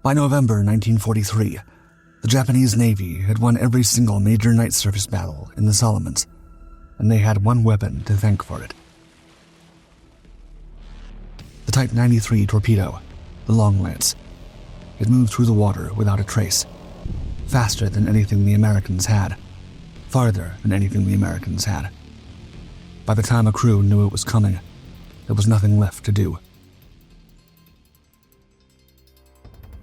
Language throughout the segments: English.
By November 1943, the Japanese Navy had won every single major night surface battle in the Solomons, and they had one weapon to thank for it. The Type 93 torpedo, the Long Lance. It moved through the water without a trace, faster than anything the Americans had, farther than anything the Americans had. By the time a crew knew it was coming, there was nothing left to do.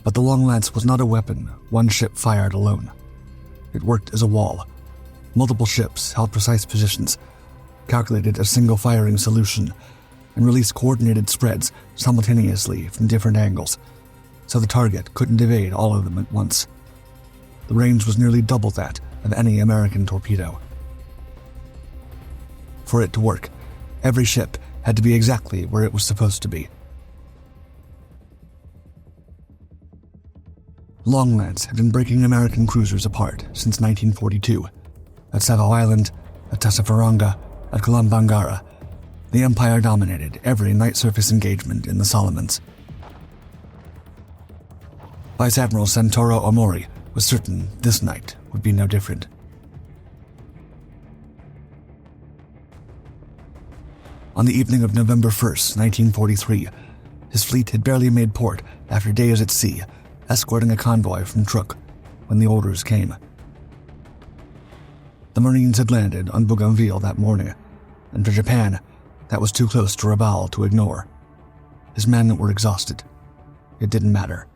But the Long Lance was not a weapon one ship fired alone. It worked as a wall. Multiple ships held precise positions, calculated a single firing solution, and released coordinated spreads simultaneously from different angles, so the target couldn't evade all of them at once. The range was nearly double that of any American torpedo. For it to work, every ship had to be exactly where it was supposed to be. Long Lance had been breaking American cruisers apart since 1942. At Savo Island, at Tassafaronga, at Kalambangara, the Empire dominated every night surface engagement in the Solomons. Vice Admiral Sentaro Omori was certain this night would be no different. On the evening of November 1st, 1943, his fleet had barely made port after days at sea, escorting a convoy from Truk when the orders came. The Marines had landed on Bougainville that morning, and for Japan, that was too close to Rabaul to ignore. His men were exhausted. It didn't matter.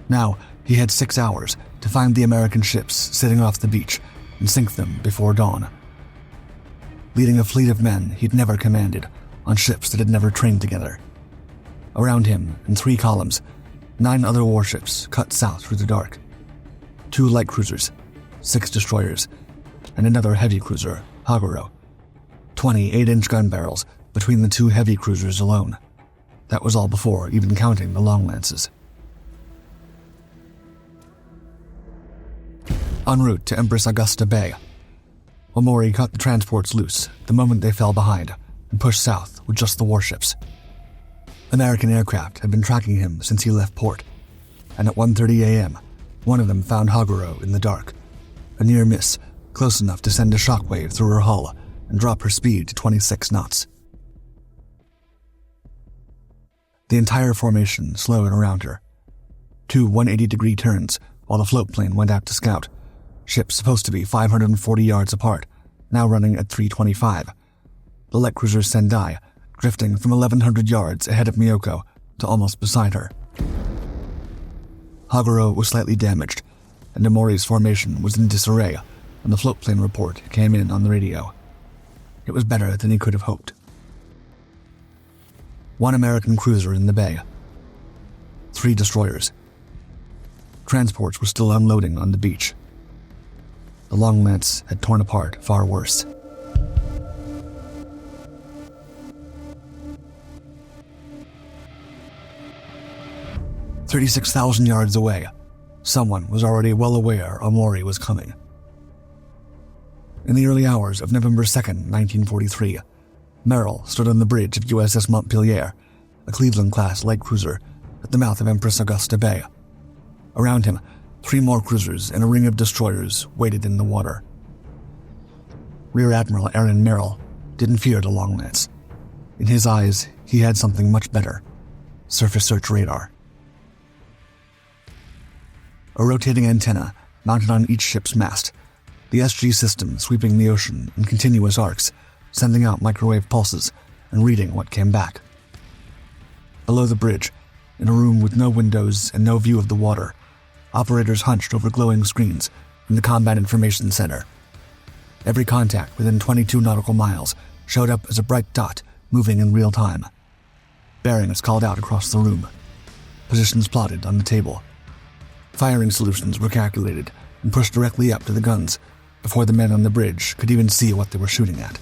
Now, he had 6 hours to find the American ships sitting off the beach and sink them before dawn. Leading a fleet of men he'd never commanded on ships that had never trained together. Around him, in 3 columns, 9 other warships cut south through the dark. 2 light cruisers, 6 destroyers, and another heavy cruiser, Haguro. 20 8-inch gun barrels between the 2 heavy cruisers alone. That was all before even counting the Long Lances. En route to Empress Augusta Bay, Omori cut the transports loose the moment they fell behind and pushed south with just the warships. American aircraft had been tracking him since he left port, and at 1:30 a.m., one of them found Haguro in the dark, a near miss close enough to send a shockwave through her hull and drop her speed to 26 knots. The entire formation slowed around her. 2 180-degree turns while the float plane went out to scout, ships supposed to be 540 yards apart, now running at 325. The light cruiser Sendai drifting from 1,100 yards ahead of Miyoko to almost beside her. Haguro was slightly damaged, and Omori's formation was in disarray when the float plane report came in on the radio. It was better than he could have hoped. 1 American cruiser in the bay. 3 destroyers. Transports were still unloading on the beach. The Long Lance had torn apart far worse. "36,000 yards away, someone was already well aware Omori was coming. In the early hours of November 2nd, 1943, Merrill stood on the bridge of USS Montpelier, a Cleveland-class light cruiser, at the mouth of Empress Augusta Bay. Around him, 3 more cruisers and a ring of destroyers waited in the water. Rear Admiral Aaron Merrill didn't fear the Long Lance. In his eyes, he had something much better: surface search radar. A rotating antenna mounted on each ship's mast, the SG system sweeping the ocean in continuous arcs, sending out microwave pulses and reading what came back. Below the bridge, in a room with no windows and no view of the water, operators hunched over glowing screens in the Combat Information Center. Every contact within 22 nautical miles showed up as a bright dot moving in real time. Bearings called out across the room. Positions plotted on the table. Firing solutions were calculated and pushed directly up to the guns before the men on the bridge could even see what they were shooting at.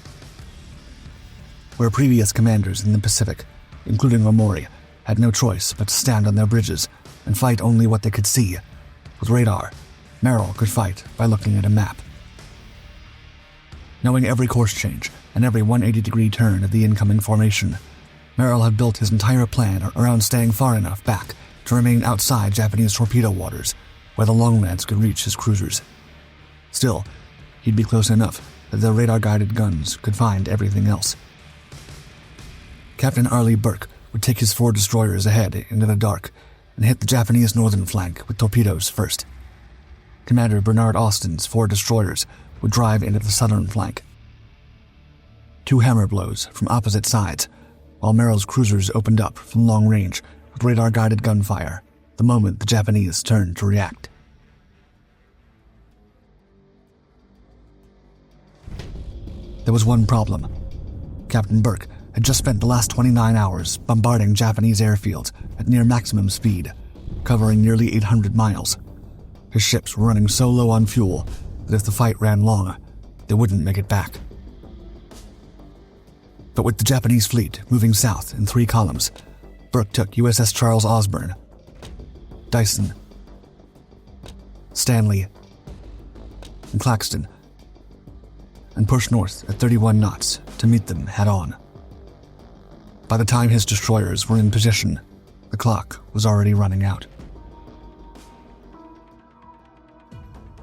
Where previous commanders in the Pacific, including Omori, had no choice but to stand on their bridges and fight only what they could see, with radar, Merrill could fight by looking at a map. Knowing every course change and every 180-degree turn of the incoming formation, Merrill had built his entire plan around staying far enough back to remain outside Japanese torpedo waters, where the Longlands could reach his cruisers. Still, he'd be close enough that their radar-guided guns could find everything else. Captain Arleigh Burke would take his 4 destroyers ahead into the dark and hit the Japanese northern flank with torpedoes first. Commander Bernard Austin's 4 destroyers would drive into the southern flank. 2 hammer blows from opposite sides, while Merrill's cruisers opened up from long range with radar-guided gunfire the moment the Japanese turned to react. There was one problem. Captain Burke had just spent the last 29 hours bombarding Japanese airfields at near maximum speed, covering nearly 800 miles. His ships were running so low on fuel that if the fight ran long, they wouldn't make it back. But with the Japanese fleet moving south in 3 columns, Burke took USS Charles Osborne, Dyson, Stanley, and Claxton, and pushed north at 31 knots to meet them head-on. By the time his destroyers were in position, the clock was already running out.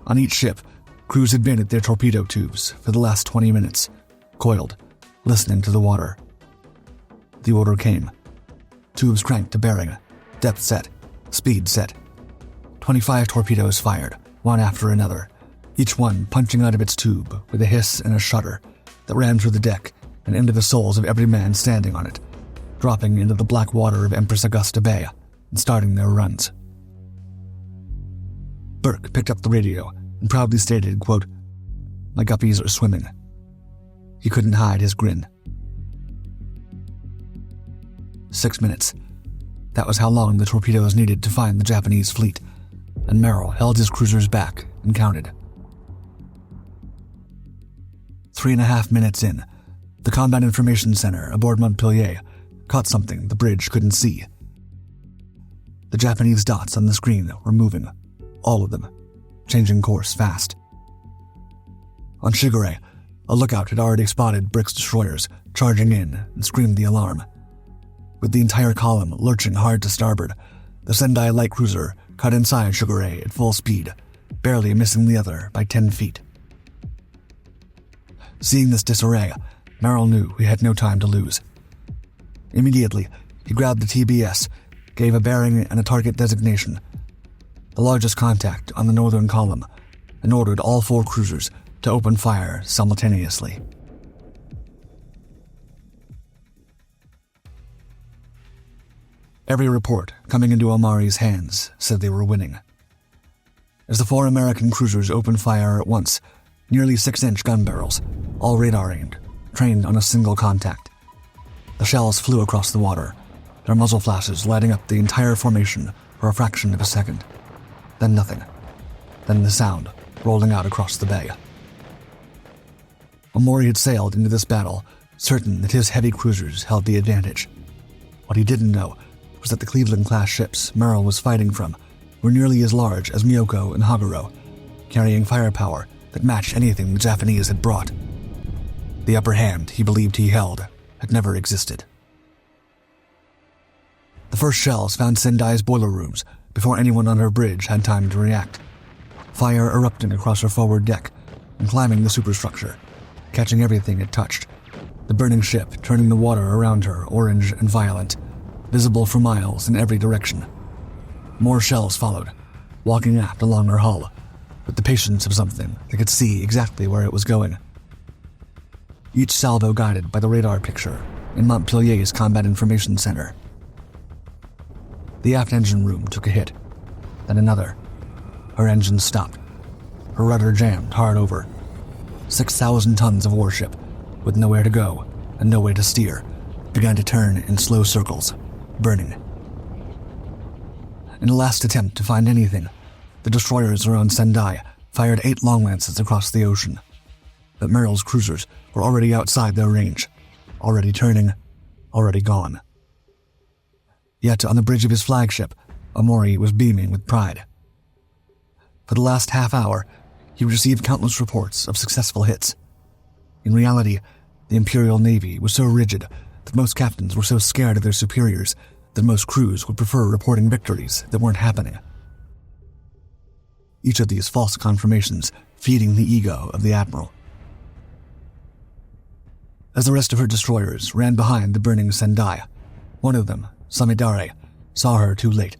On each ship, crews had been at their torpedo tubes for the last 20 minutes, coiled, listening to the water. The order came. Tubes cranked to bearing, depth set, speed set. 25 torpedoes fired, one after another, each one punching out of its tube with a hiss and a shudder that ran through the deck and into the souls of every man standing on it, dropping into the black water of Empress Augusta Bay and starting their runs. Burke picked up the radio and proudly stated, quote, "My guppies are swimming." He couldn't hide his grin. 6 minutes. That was how long the torpedoes needed to find the Japanese fleet, and Merrill held his cruisers back and counted. 3.5 minutes in, the Combat Information Center aboard Montpellier caught something the bridge couldn't see. The Japanese dots on the screen were moving, all of them, changing course fast. On Shigure, a lookout had already spotted Burke's destroyers charging in and screamed the alarm. With the entire column lurching hard to starboard, the Sendai light cruiser cut inside Shigure at full speed, barely missing the other by 10 feet. Seeing this disarray, Merrill knew he had no time to lose. Immediately, he grabbed the TBS, gave a bearing and a target designation, the largest contact on the northern column, and ordered all 4 cruisers to open fire simultaneously. Every report coming into Omori's hands said they were winning. As the 4 American cruisers opened fire at once, nearly 6-inch gun barrels, all radar-aimed, trained on a single contact. The shells flew across the water, their muzzle flashes lighting up the entire formation for a fraction of a second. Then nothing. Then the sound rolling out across the bay. Omori had sailed into this battle, certain that his heavy cruisers held the advantage. What he didn't know was that the Cleveland-class ships Merrill was fighting from were nearly as large as Miyoko and Haguro, carrying firepower that matched anything the Japanese had brought. The upper hand he believed he held had never existed. The first shells found Sendai's boiler rooms before anyone on her bridge had time to react. Fire erupting across her forward deck and climbing the superstructure, catching everything it touched, the burning ship turning the water around her orange and violent, visible for miles in every direction. More shells followed, walking aft along her hull, with the patience of something that could see exactly where it was going. Each salvo guided by the radar picture in Montpellier's Combat Information Center. The aft engine room took a hit, then another. Her engine stopped. Her rudder jammed hard over. 6,000 tons of warship, with nowhere to go and no way to steer, began to turn in slow circles, burning. In a last attempt to find anything, the destroyers around Sendai fired 8 long lances across the ocean. But Merrill's cruisers were already outside their range, already turning, already gone. Yet on the bridge of his flagship, Omori was beaming with pride. For the last half hour, he received countless reports of successful hits. In reality, the Imperial Navy was so rigid that most captains were so scared of their superiors that most crews would prefer reporting victories that weren't happening. Each of these false confirmations feeding the ego of the Admiral. As the rest of her destroyers ran behind the burning Sendai, one of them, Samidare, saw her too late,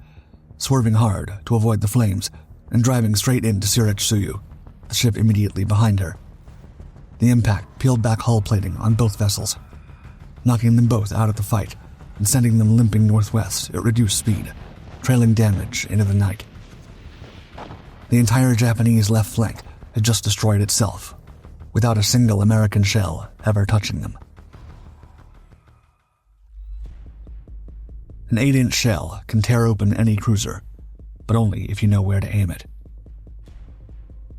swerving hard to avoid the flames and driving straight into Shiratsuyu, the ship immediately behind her. The impact peeled back hull plating on both vessels, knocking them both out of the fight and sending them limping northwest at reduced speed, trailing damage into the night. The entire Japanese left flank had just destroyed itself, without a single American shell ever touching them. An 8-inch shell can tear open any cruiser, but only if you know where to aim it.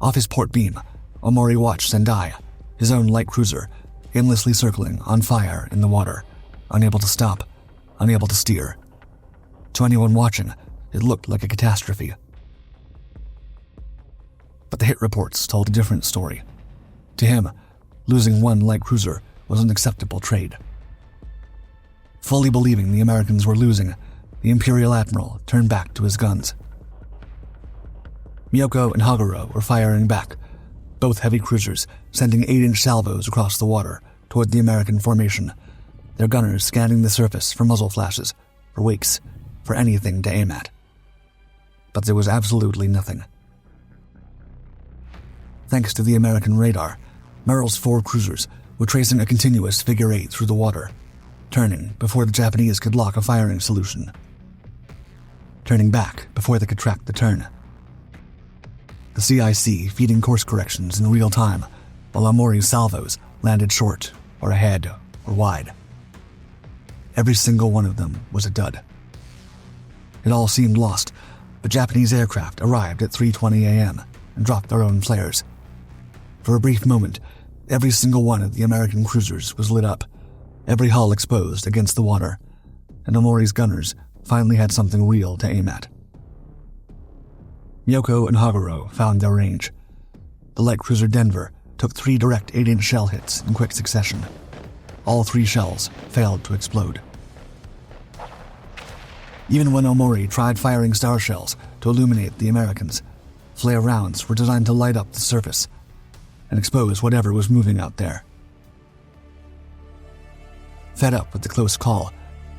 Off his port beam, Omori watched Sendai, his own light cruiser, endlessly circling on fire in the water, unable to stop, unable to steer. To anyone watching, it looked like a catastrophe. But the hit reports told a different story. To him, losing one light cruiser was an acceptable trade. Fully believing the Americans were losing, the Imperial Admiral turned back to his guns. Miyoko and Haguro were firing back, both heavy cruisers sending 8-inch salvos across the water toward the American formation, their gunners scanning the surface for muzzle flashes, for wakes, for anything to aim at. But there was absolutely nothing. Thanks to the American radar, Merrill's 4 cruisers were tracing a continuous figure 8 through the water, turning before the Japanese could lock a firing solution. Turning back before they could track the turn. The CIC feeding course corrections in real time, while Omori's salvos landed short or ahead or wide. Every single one of them was a dud. It all seemed lost, but Japanese aircraft arrived at 3:20 a.m. and dropped their own flares. For a brief moment, every single one of the American cruisers was lit up, every hull exposed against the water, and Omori's gunners finally had something real to aim at. Miyoko and Haguro found their range. The light cruiser Denver took 3 direct 8-inch shell hits in quick succession. All 3 shells failed to explode. Even when Omori tried firing star shells to illuminate the Americans, flare rounds were designed to light up the surface and expose whatever was moving out there. Fed up with the close call,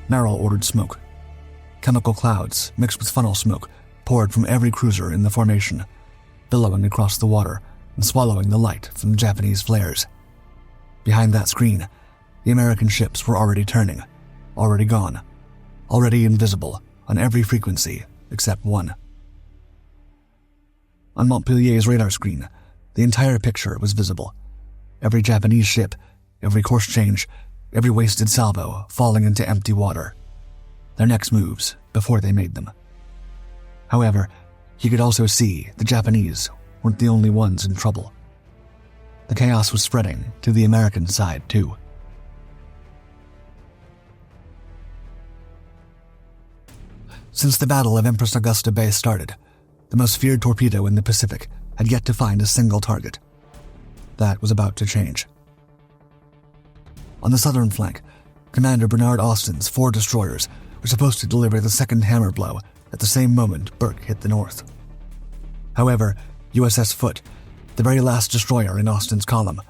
Merrill ordered smoke. Chemical clouds mixed with funnel smoke poured from every cruiser in the formation, billowing across the water and swallowing the light from the Japanese flares. Behind that screen, the American ships were already turning, already gone, already invisible on every frequency except one. On Montpellier's radar screen, the entire picture was visible. Every Japanese ship, every course change, every wasted salvo falling into empty water. Their next moves before they made them. However, he could also see the Japanese weren't the only ones in trouble. The chaos was spreading to the American side too. Since the Battle of Empress Augusta Bay started, the most feared torpedo in the Pacific had yet to find a single target. That was about to change. On the southern flank, Commander Bernard Austin's 4 destroyers were supposed to deliver the second hammer blow at the same moment Burke hit the north. However, USS Foote, the very last destroyer in Austin's column,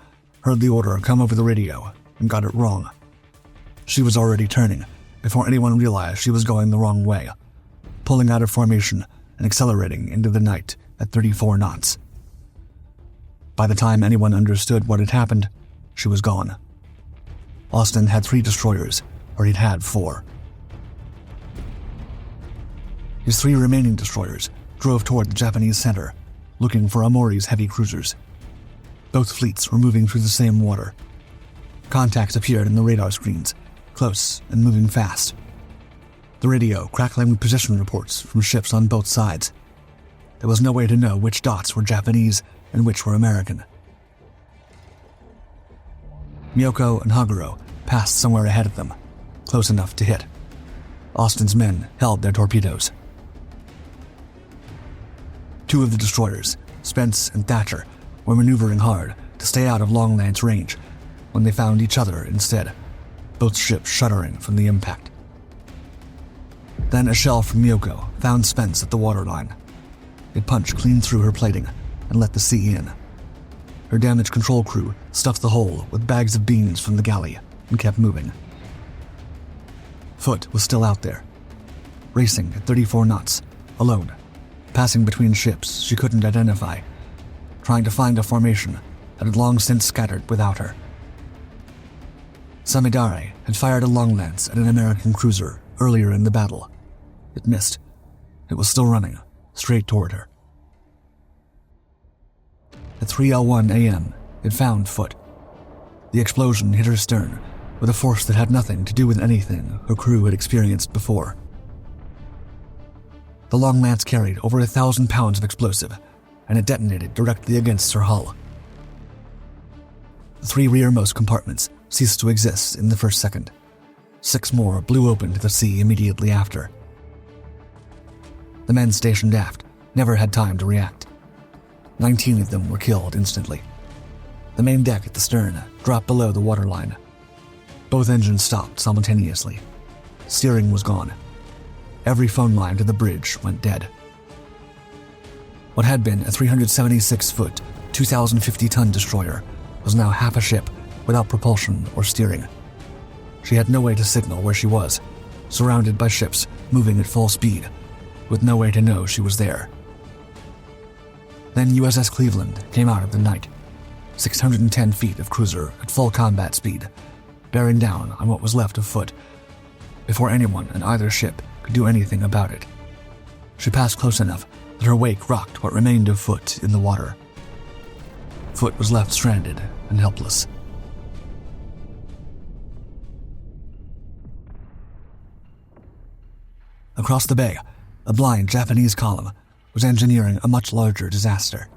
heard the order come over the radio and got it wrong. She was already turning before anyone realized she was going the wrong way, pulling out of formation and accelerating into the night at 34 knots. By the time anyone understood what had happened, she was gone. Austin had 3 destroyers, or he'd had 4. His 3 remaining destroyers drove toward the Japanese center, looking for Omori's heavy cruisers. Both fleets were moving through the same water. Contacts appeared in the radar screens, close and moving fast. The radio crackling with position reports from ships on both sides. There was no way to know which dots were Japanese and which were American. Miyoko and Haguro passed somewhere ahead of them, close enough to hit. Austin's men held their torpedoes. 2 of the destroyers, Spence and Thatcher, were maneuvering hard to stay out of Longland's range when they found each other instead, both ships shuddering from the impact. Then a shell from Miyoko found Spence at the waterline. It punched clean through her plating and let the sea in. Her damage control crew stuffed the hole with bags of beans from the galley and kept moving. Foote was still out there, racing at 34 knots, alone, passing between ships she couldn't identify, trying to find a formation that had long since scattered without her. Samidare had fired a long lance at an American cruiser earlier in the battle. It missed. It was still running, straight toward her. At 3:01 a.m., it found Foote. The explosion hit her stern with a force that had nothing to do with anything her crew had experienced before. The long lance carried over 1,000 pounds of explosive, and it detonated directly against her hull. The 3 rearmost compartments ceased to exist in the first second. 6 more blew open to the sea immediately after. The men stationed aft never had time to react. 19 of them were killed instantly. The main deck at the stern dropped below the waterline. Both engines stopped simultaneously. Steering was gone. Every phone line to the bridge went dead. What had been a 376-foot, 2,050-ton destroyer was now half a ship without propulsion or steering. She had no way to signal where she was, surrounded by ships moving at full speed, with no way to know she was there. Then USS Cleveland came out of the night, 610 feet of cruiser at full combat speed, bearing down on what was left of Foote, before anyone in either ship could do anything about it. She passed close enough that her wake rocked what remained of Foote in the water. Foote was left stranded and helpless. Across the bay, a blind Japanese column was engineering a much larger disaster.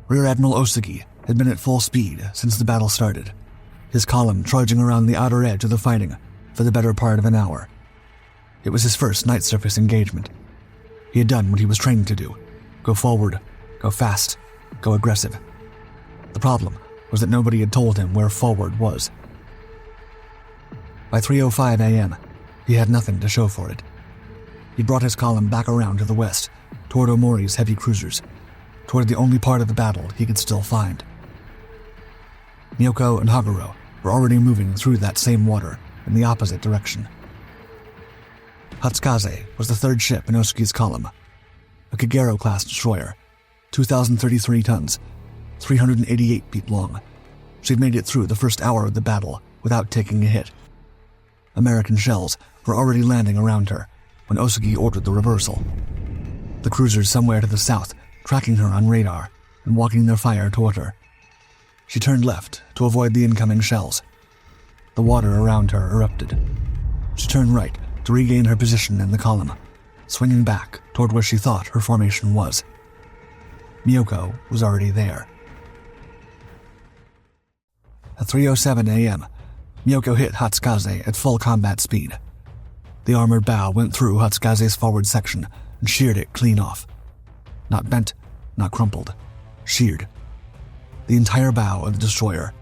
Rear Admiral Osugi had been at full speed since the battle started, his column charging around the outer edge of the fighting for the better part of an hour. It was his first night surface engagement. He had done what he was trained to do: go forward, go fast, go aggressive. The problem was that nobody had told him where forward was. By 3:05 a.m., he had nothing to show for it. He brought his column back around to the west, toward Omori's heavy cruisers, toward the only part of the battle he could still find. Miyoko and Haguro were already moving through that same water in the opposite direction. Hatsukaze was the third ship in Osugi's column, a Kagero-class destroyer, 2,033 tons, 388 feet long. She'd made it through the first hour of the battle without taking a hit. American shells were already landing around her when Osugi ordered the reversal. The cruisers somewhere to the south tracking her on radar and walking their fire toward her. She turned left to avoid the incoming shells. The water around her erupted. She turned right to regain her position in the column, swinging back toward where she thought her formation was. Miyoko was already there. At 3:07 a.m., Miyoko hit Hatsukaze at full combat speed. The armored bow went through Hatsukaze's forward section and sheared it clean off. Not bent, not crumpled, sheared. The entire bow of the destroyer,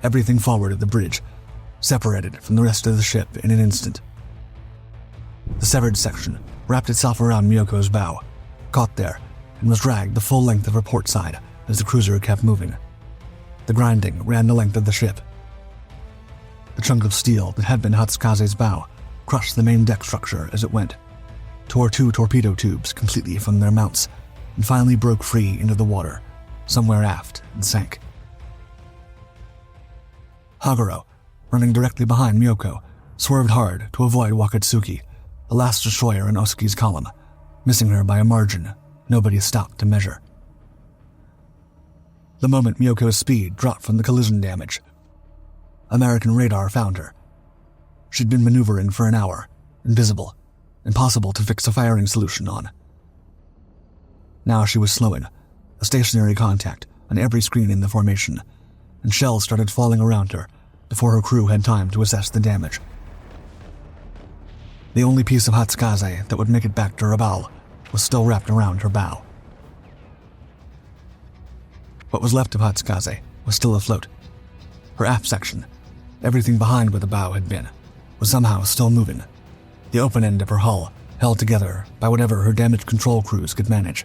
everything forward of the bridge, separated from the rest of the ship in an instant. The severed section wrapped itself around Miyoko's bow, caught there, and was dragged the full length of her port side as the cruiser kept moving. The grinding ran the length of the ship. The chunk of steel that had been Hatsukaze's bow crushed the main deck structure as it went, tore 2 torpedo tubes completely from their mounts, and finally broke free into the water, somewhere aft, and sank. Haguro, running directly behind Miyoko, swerved hard to avoid Wakatsuki, the last destroyer in Osugi's column, missing her by a margin nobody stopped to measure. The moment Miyoko's speed dropped from the collision damage, American radar found her. She'd been maneuvering for an hour, invisible, impossible to fix a firing solution on. Now she was slowing, a stationary contact on every screen in the formation, and shells started falling around her before her crew had time to assess the damage. The only piece of Hatsukaze that would make it back to Rabaul was still wrapped around her bow. What was left of Hatsukaze was still afloat. Her aft section, everything behind where the bow had been, was somehow still moving, the open end of her hull held together by whatever her damage control crews could manage.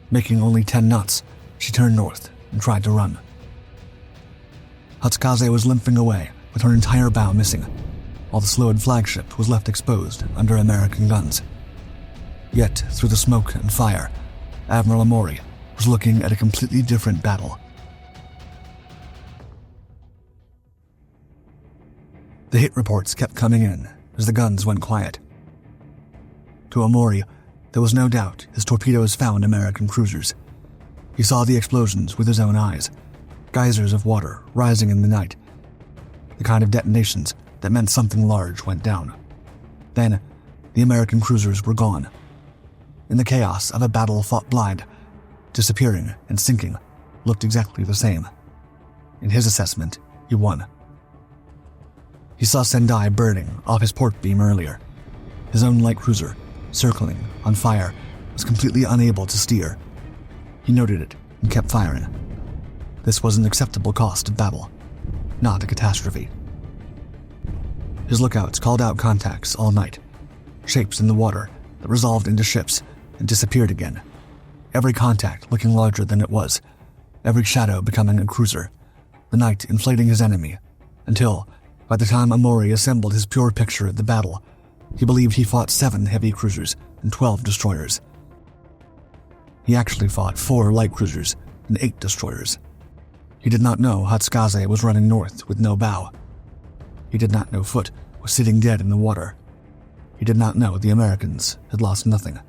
Making only 10 knots, she turned north and tried to run. Hatsukaze was limping away with her entire bow missing, while the slowed flagship was left exposed under American guns. Yet, through the smoke and fire, Admiral Omori was looking at a completely different battle. The hit reports kept coming in as the guns went quiet. To Omori, there was no doubt his torpedoes found American cruisers. He saw the explosions with his own eyes, geysers of water rising in the night, the kind of detonations that meant something large went down. Then, the American cruisers were gone. In the chaos of a battle fought blind, disappearing and sinking looked exactly the same. In his assessment, he won. He saw Sendai burning off his port beam earlier. His own light cruiser, circling, on fire, was completely unable to steer. He noted it and kept firing. This was an acceptable cost of battle, not a catastrophe. His lookouts called out contacts all night, shapes in the water that resolved into ships and disappeared again, every contact looking larger than it was, every shadow becoming a cruiser, the night inflating his enemy, until, by the time Omori assembled his pure picture of the battle, he believed he fought 7 heavy cruisers and 12 destroyers. He actually fought 4 light cruisers and 8 destroyers. He did not know Hatsukaze was running north with no bow. He did not know Foote was sitting dead in the water. He did not know the Americans had lost nothing.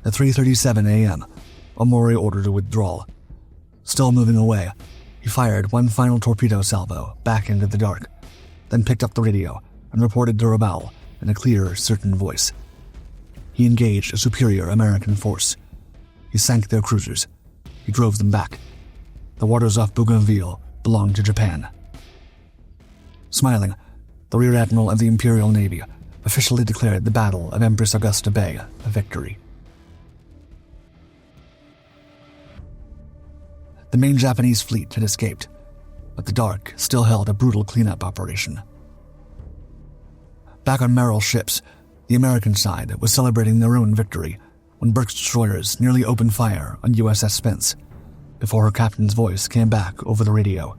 At 3:37 a.m., Omori ordered a withdrawal. Still moving away, he fired one final torpedo salvo back into the dark, then picked up the radio and reported to Rabaul in a clear, certain voice. He engaged a superior American force. He sank their cruisers. He drove them back. The waters off Bougainville belonged to Japan. Smiling, the Rear Admiral of the Imperial Navy officially declared the Battle of Empress Augusta Bay a victory. The main Japanese fleet had escaped, but the dark still held a brutal cleanup operation. Back on Merrill's ships, the American side was celebrating their own victory when Burke's destroyers nearly opened fire on USS Spence before her captain's voice came back over the radio.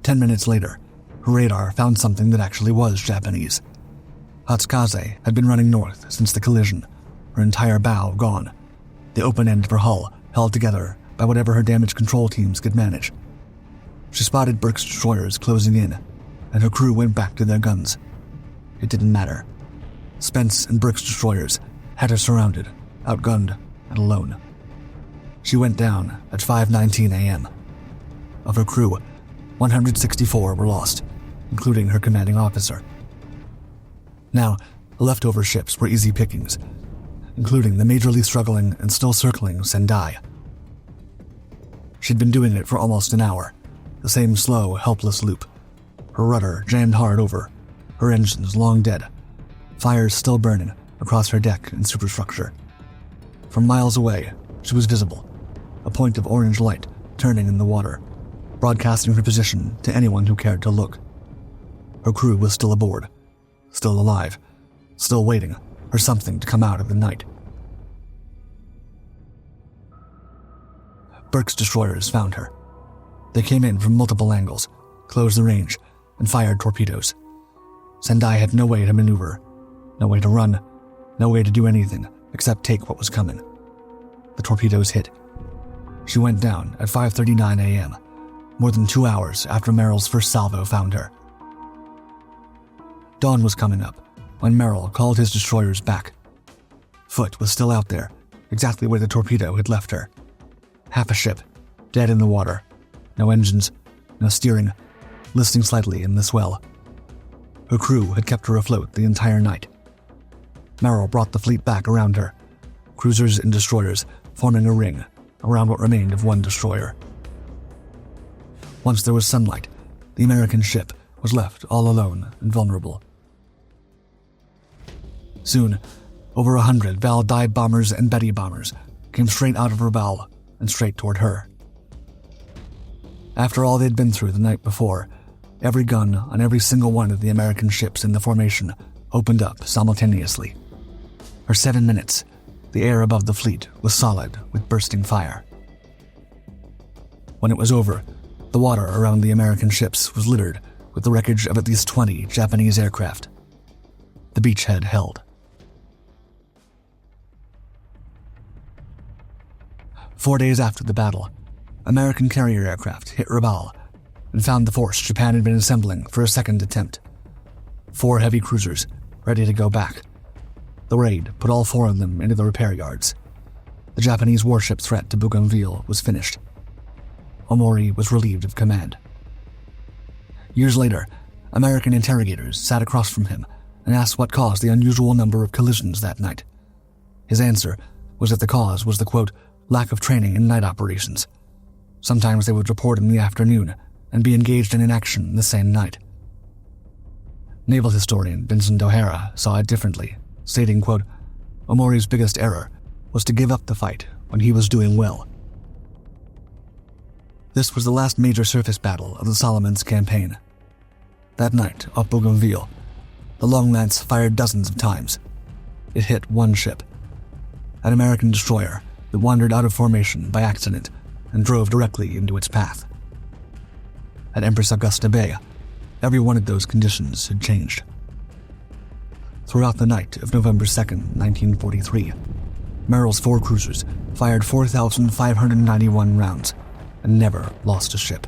10 minutes later, her radar found something that actually was Japanese. Hatsukaze had been running north since the collision, her entire bow gone, the open end of her hull held together by whatever her damage control teams could manage. She spotted Burke's destroyers closing in, and her crew went back to their guns. It didn't matter. Spence and Burke's destroyers had her surrounded, outgunned, and alone. She went down at 5:19 a.m. Of her crew, 164 were lost, including her commanding officer. Now, the leftover ships were easy pickings, including the majorly struggling and still circling Sendai. She'd been doing it for almost an hour, the same slow, helpless loop. Her rudder jammed hard over, her engines long dead, fires still burning across her deck and superstructure. From miles away, she was visible, a point of orange light turning in the water, broadcasting her position to anyone who cared to look. Her crew was still aboard, still alive, still waiting for something to come out of the night. Burke's destroyers found her. They came in from multiple angles, closed the range, and fired torpedoes. Sendai had no way to maneuver, no way to run, no way to do anything except take what was coming. The torpedoes hit. She went down at 5:39 a.m., more than 2 hours after Merrill's first salvo found her. Dawn was coming up when Merrill called his destroyers back. Foote was still out there, exactly where the torpedo had left her. Half a ship, dead in the water, no engines, no steering, listing slightly in the swell. Her crew had kept her afloat the entire night. Merrill brought the fleet back around her, cruisers and destroyers forming a ring around what remained of one destroyer. Once there was sunlight, the American ship was left all alone and vulnerable. Soon, over 100 Val dive bombers and Betty bombers came straight out of her bow and straight toward her. After all they'd been through the night before, Every gun on every single one of the American ships in the formation opened up simultaneously. For 7 minutes, the air above the fleet was solid with bursting fire. When it was over, the water around the American ships was littered with the wreckage of at least 20 Japanese aircraft. The beachhead held. 4 days after the battle, American carrier aircraft hit Rabaul and found the force Japan had been assembling for a second attempt. 4 heavy cruisers, ready to go back. The raid put all 4 of them into the repair yards. The Japanese warship threat to Bougainville was finished. Omori was relieved of command. Years later, American interrogators sat across from him and asked what caused the unusual number of collisions that night. His answer was that the cause was the, quote, lack of training in night operations. Sometimes they would report in the afternoon and be engaged in an action the same night. Naval historian Vincent O'Hara saw it differently, stating, quote, Omori's biggest error was to give up the fight when he was doing well. This was the last major surface battle of the Solomons campaign. That night, off Bougainville, the Long Lance fired dozens of times. It hit 1 ship, an American destroyer that wandered out of formation by accident and drove directly into its path. At Empress Augusta Bay, every one of those conditions had changed. Throughout the night of November 2nd, 1943, Merrill's 4 cruisers fired 4,591 rounds and never lost a ship.